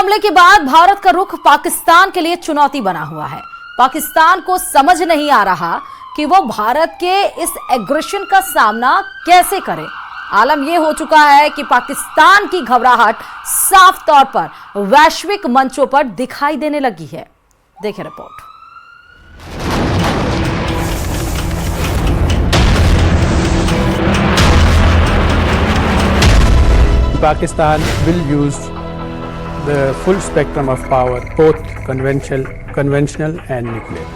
हमले के बाद भारत का रुख पाकिस्तान के लिए चुनौती बना हुआ है। पाकिस्तान को समझ नहीं आ रहा कि वो भारत के इस एग्रेशन का सामना कैसे करे। आलम यह हो चुका है कि पाकिस्तान की घबराहट साफ तौर पर वैश्विक मंचों पर दिखाई देने लगी है। देखिए report. Pakistan will use the full spectrum of power, both conventional and nuclear.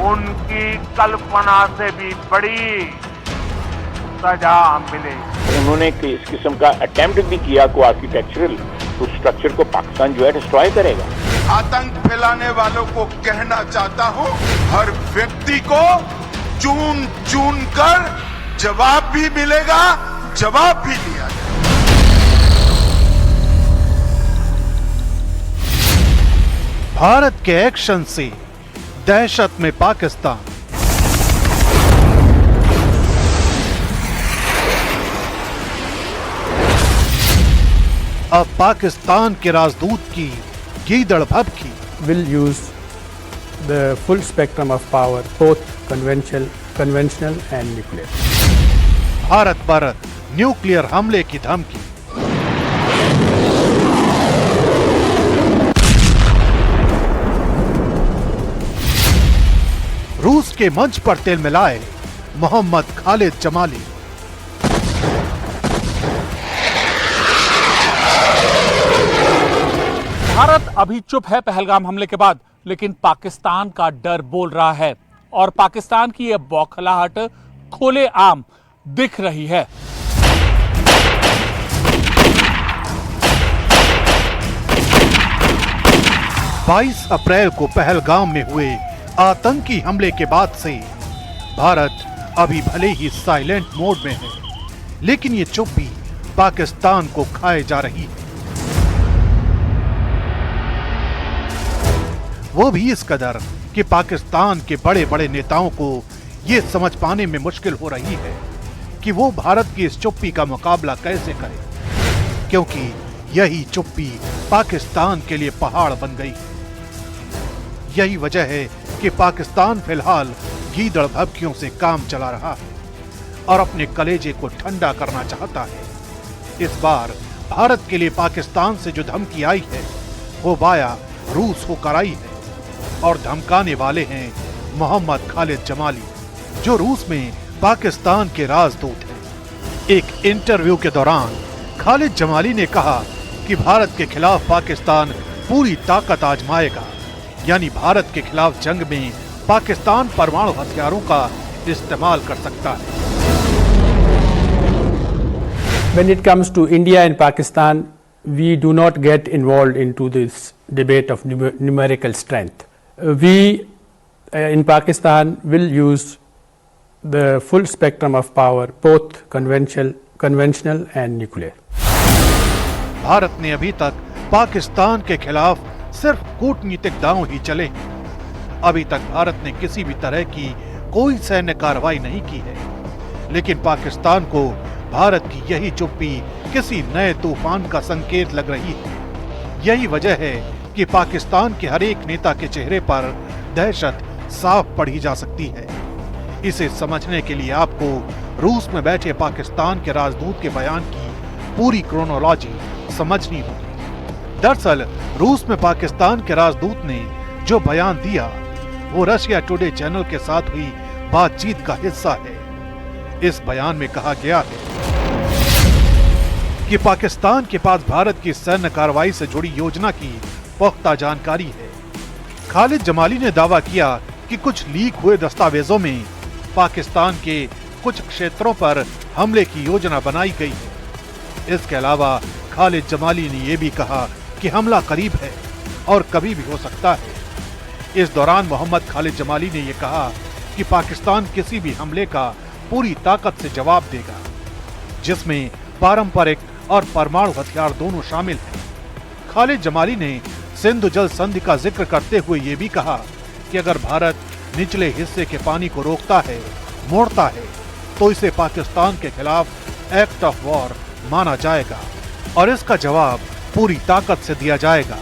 उनकी कल्पना से भी बड़ी सजा मिले। उन्होंने इस किस्म का अटेम्प्ट भी किया को आर्किटेक्चरल उस स्ट्रक्चर को पाकिस्तान जो है डिस्ट्रॉय करेगा। आतंक फैलाने वालों को कहना चाहता हूं, हर व्यक्ति को चुन चुन कर जवाब भी मिलेगा, जवाब भी दिया जाएगा। भारत के एक्शन से दहशत में पाकिस्तान। अब पाकिस्तान के राजदूत की गीदड़ भभकी। Will use the full spectrum of power, both conventional and nuclear. Bharat पर न्यूक्लियर हमले की धमकी। रूस के मंच पर तिल मिलाए मोहम्मद खालिद जमाली। भारत अभी चुप है पहलगाम हमले के बाद, लेकिन पाकिस्तान का डर बोल रहा है और पाकिस्तान की यह बौखलाहट खुलेआम दिख रही है। बाईस अप्रैल को पहलगाम में हुए आतंकी हमले के बाद से भारत अभी भले ही साइलेंट मोड में है, लेकिन ये चुप्पी पाकिस्तान को खाए जा रही है। वो भी इस कदर कि पाकिस्तान के बड़े बड़े नेताओं को ये समझ पाने में मुश्किल हो रही है कि वो भारत की इस चुप्पी का मुकाबला कैसे करें, क्योंकि यही चुप्पी पाकिस्तान के लिए पहाड़ बन गई है। यही वजह है कि पाकिस्तान फिलहाल गीदड़ भभकियों से काम चला रहा है और अपने कलेजे को ठंडा करना चाहता है। इस बार भारत के लिए पाकिस्तान से जो धमकी आई है वो वाया रूस होकर आई है और धमकाने वाले हैं मोहम्मद खालिद जमाली, जो रूस में पाकिस्तान के राजदूत हैं। एक इंटरव्यू के दौरान खालिद जमाली ने कहा कि भारत के खिलाफ पाकिस्तान पूरी ताकत आजमाएगा, यानी भारत के खिलाफ जंग में पाकिस्तान परमाणु हथियारों का इस्तेमाल कर सकता है। When it comes to India and Pakistan, we do not get involved into this debate of numerical strength. We in Pakistan will use the full spectrum of power, both conventional and nuclear. Bharat ने अभी तक पाकिस्तान के खिलाफ सिर्फ कूटनीतिक दांव ही चले हैं। अभी तक भारत ने किसी भी तरह की कोई सैन्य कार्रवाई नहीं की है, लेकिन पाकिस्तान को भारत की यही चुप्पी किसी नए तूफान का संकेत लग रही है। यही वजह है कि पाकिस्तान के हर एक नेता के चेहरे पर दहशत साफ पढ़ी जा सकती है। इसे समझने के लिए आपको रूस में बैठे पाकिस्तान के राजदूत के बयान की पूरी क्रोनोलॉजी समझनी होगी। दरअसल रूस में पाकिस्तान के राजदूत ने जो बयान दिया वो रशिया टुडे चैनल के साथ हुई बातचीत का हिस्सा है। इस बयान में कहा गया है कि पाकिस्तान के पास भारत की सैन्य कार्रवाई से जुड़ी योजना की पुख्ता जानकारी है। खालिद जमाली ने दावा किया कि कुछ लीक हुए दस्तावेजों में पाकिस्तान के कुछ क्षेत्रों पर हमले की योजना बनाई गई है। इसके अलावा खालिद जमाली ने यह भी कहा कि हमला करीब है और कभी भी हो सकता है। इस दौरान मोहम्मद खालिद जमाली ने यह कहा कि पाकिस्तान किसी भी हमले का पूरी ताकत से जवाब देगा, जिसमें पारंपरिक और परमाणु हथियार दोनों शामिल हैं। खालिद जमाली ने सिंधु जल संधि का जिक्र करते हुए यह भी कहा कि अगर भारत निचले हिस्से के पानी को रोकता है, मोड़ता है, तो इसे पाकिस्तान के खिलाफ एक्ट ऑफ वॉर माना जाएगा और इसका जवाब पूरी ताकत से दिया जाएगा।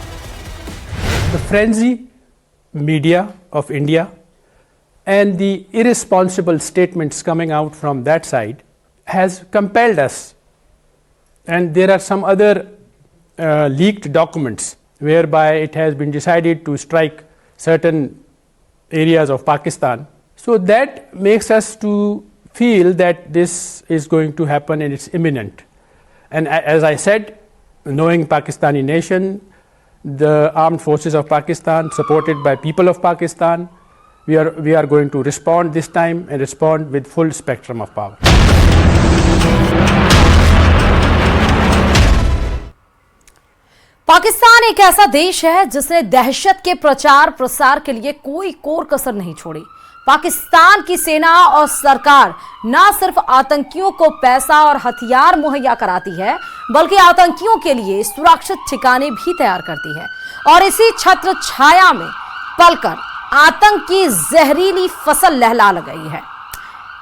The frenzy media of India and the irresponsible statements coming out from that side has compelled us, and there are some other leaked documents whereby it has been decided to strike certain areas of Pakistan. So that makes us to feel that this is going to happen and it's imminent. And as I said, knowing Pakistani nation, the armed forces of Pakistan, supported by people of Pakistan, we are going to respond this time and respond with full spectrum of power. Pakistan एक ऐसा देश है जिसने दहशत के प्रचार प्रसार के लिए कोई कोर कसर नहीं छोड़ी। पाकिस्तान की सेना और सरकार न सिर्फ आतंकियों को पैसा और हथियार मुहैया कराती है, बल्कि आतंकियों के लिए सुरक्षित ठिकाने भी तैयार करती है और इसी छत्र छाया में पलकर आतंक की जहरीली फसल लहला गई है।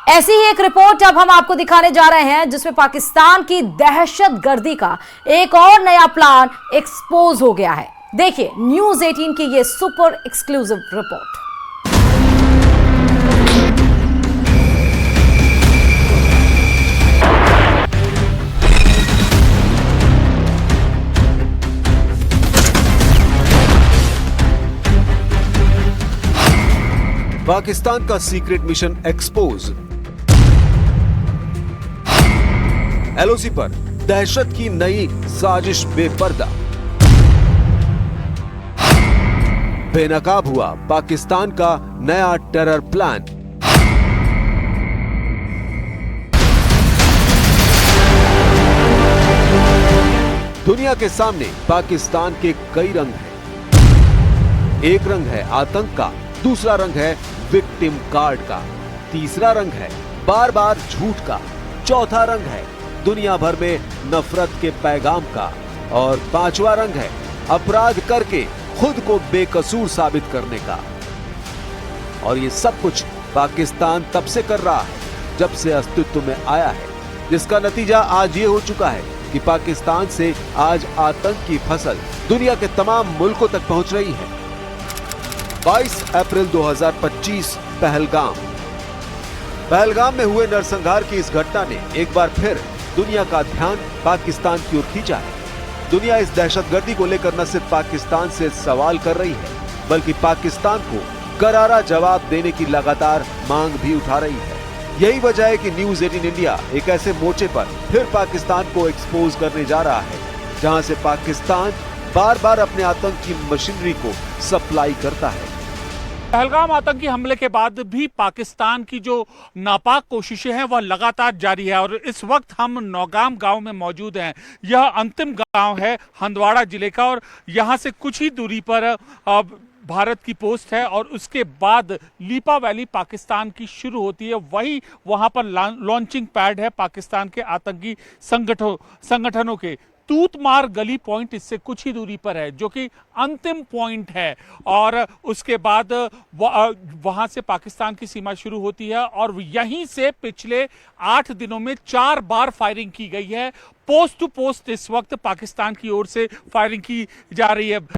ऐसी ही एक रिपोर्ट अब हम आपको दिखाने जा रहे हैं जिसमें पाकिस्तान की दहशतगर्दी का एक और नया प्लान एक्सपोज हो गया है। देखिए न्यूज़ 18 की ये सुपर एक्सक्लूसिव रिपोर्ट। पाकिस्तान का सीक्रेट मिशन एक्सपोज। एलओसी पर दहशत की नई साजिश बेपर्दा। बेनकाब हुआ पाकिस्तान का नया टेरर प्लान। दुनिया के सामने पाकिस्तान के कई रंग हैं। एक रंग है आतंक का, दूसरा रंग है विक्टिम कार्ड का, तीसरा रंग है बार बार झूठ का, चौथा रंग है दुनिया भर में नफरत के पैगाम का, और पांचवा रंग है अपराध करके खुद को बेकसूर साबित करने का। और ये सब कुछ पाकिस्तान तब से कर रहा है जब से अस्तित्व में आया है, जिसका नतीजा आज ये हो चुका है कि पाकिस्तान से आज आतंक की फसल दुनिया के तमाम मुल्कों तक पहुंच रही है। 22 अप्रैल 2025 पहलगाम में हुए नरसंहार की इस घटना ने एक बार फिर दुनिया का ध्यान पाकिस्तान की ओर खींचा है। दुनिया इस दहशतगर्दी को लेकर न सिर्फ पाकिस्तान से सवाल कर रही है, बल्कि पाकिस्तान को करारा जवाब देने की लगातार मांग भी उठा रही है। यही वजह है कि न्यूज़ 18 इंडिया एक ऐसे मोर्चे पर फिर पाकिस्तान को एक्सपोज करने जा रहा है, जहां से पाकिस्तान बार बार अपने आतंक की मशीनरी को सप्लाई करता है। पहलगाम आतंकी हमले के बाद भी पाकिस्तान की जो नापाक कोशिशें हैं वह लगातार जारी है और इस वक्त हम नौगाम गांव में मौजूद हैं। यह अंतिम गांव है हंदवाड़ा जिले का और यहां से कुछ ही दूरी पर भारत की पोस्ट है और उसके बाद लीपा वैली पाकिस्तान की शुरू होती है। वही वहां पर लॉन्चिंग पैड है पाकिस्तान के आतंकी संगठनों के। तूतमार गली पॉइंट इससे कुछ ही दूरी पर है, जो कि अंतिम पॉइंट है, और उसके बाद वहां से पाकिस्तान की सीमा शुरू होती है और यहीं से पिछले 8 दिनों में 4 बार फायरिंग की गई है। पोस्ट टू पोस्ट इस वक्त पाकिस्तान की ओर से फायरिंग की जा रही है।